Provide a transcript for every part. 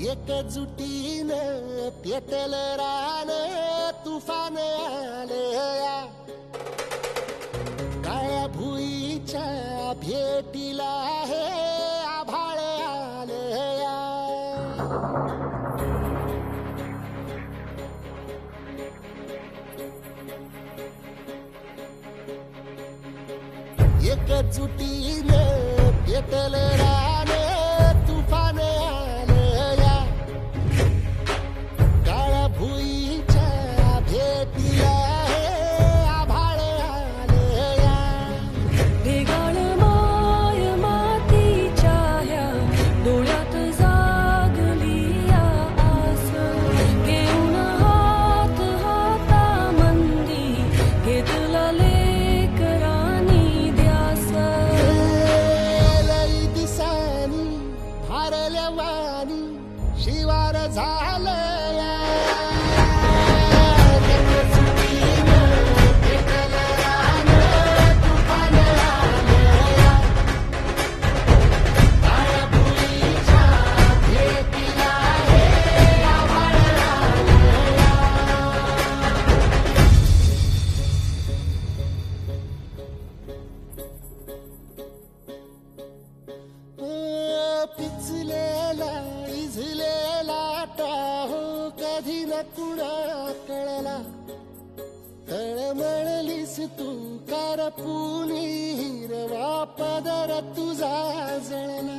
एकजुटीनं पेटल रान तुफान आलया काळ्या भुईच्या भेटीला हे आभाळ आलया एकजुटीनं पेटल रान तुफान आलया काळ्या भुईच्या भेटीला हे आभाळ आलया ढेगाळ माय मातीच्या ह्या डोळ्यात जागली या आस घेऊन हात हातामंदी घेतला लेकरांनी ध्यास लई दिसानी भारल्या वाणी शिवार झालया पिचलेला इझलेला टाहो कधी न कुणा कळला तळमळलीस तू करपुनी हिरवा पदर तुझा जळला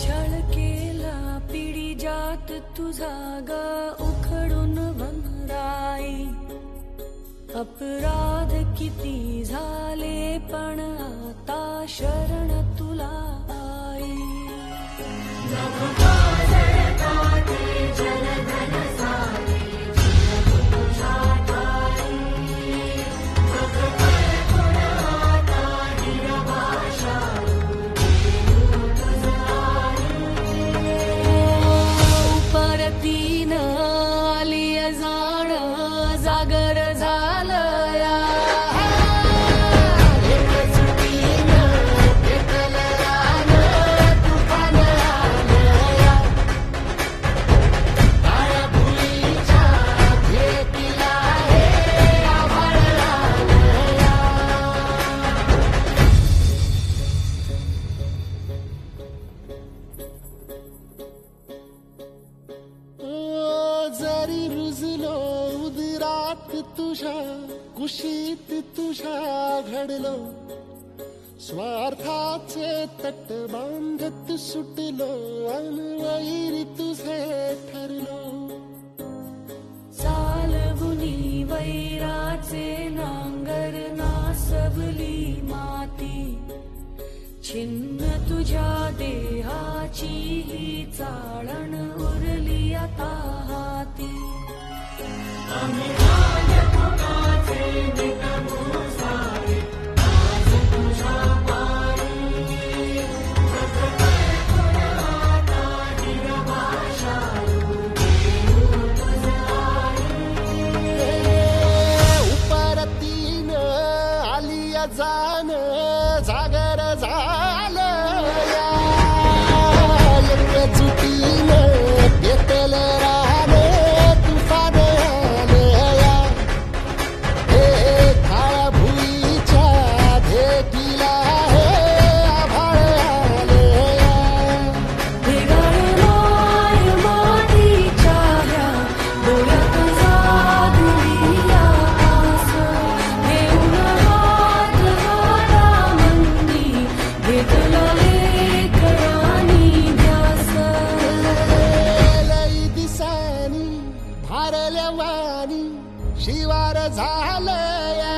छळ केला पिढी जात तुझा ग उखडून वनराई अपराध किती झाले पण आता शरण तुला आई परतीन आली जाण जागर झालया जरी रुजलो उदरात तुझ्या कुशीत तुझ्या घडलो स्वार्थाचे तट बांधत सुटलो अनवैरी तुझे ठरलो चालवुनी वैराचे नांगर नासवली माती छिन्न तुझ्या देहाची ही चाळण उरली आता हाती उपरतीन आलिया जान जागर झालया एकजुटीनं पेटल रान तुफान आलया हे काळ्या भुईच्या भेटीला हे आभाळ आलया ढेगाळ माय मातीच्या ह्या डोळ्यात जागली या आस घेऊन हात हातामंदी घेतला लेकरांनी ध्यास लई दिसानी भारल्या वाणी शिवार झालया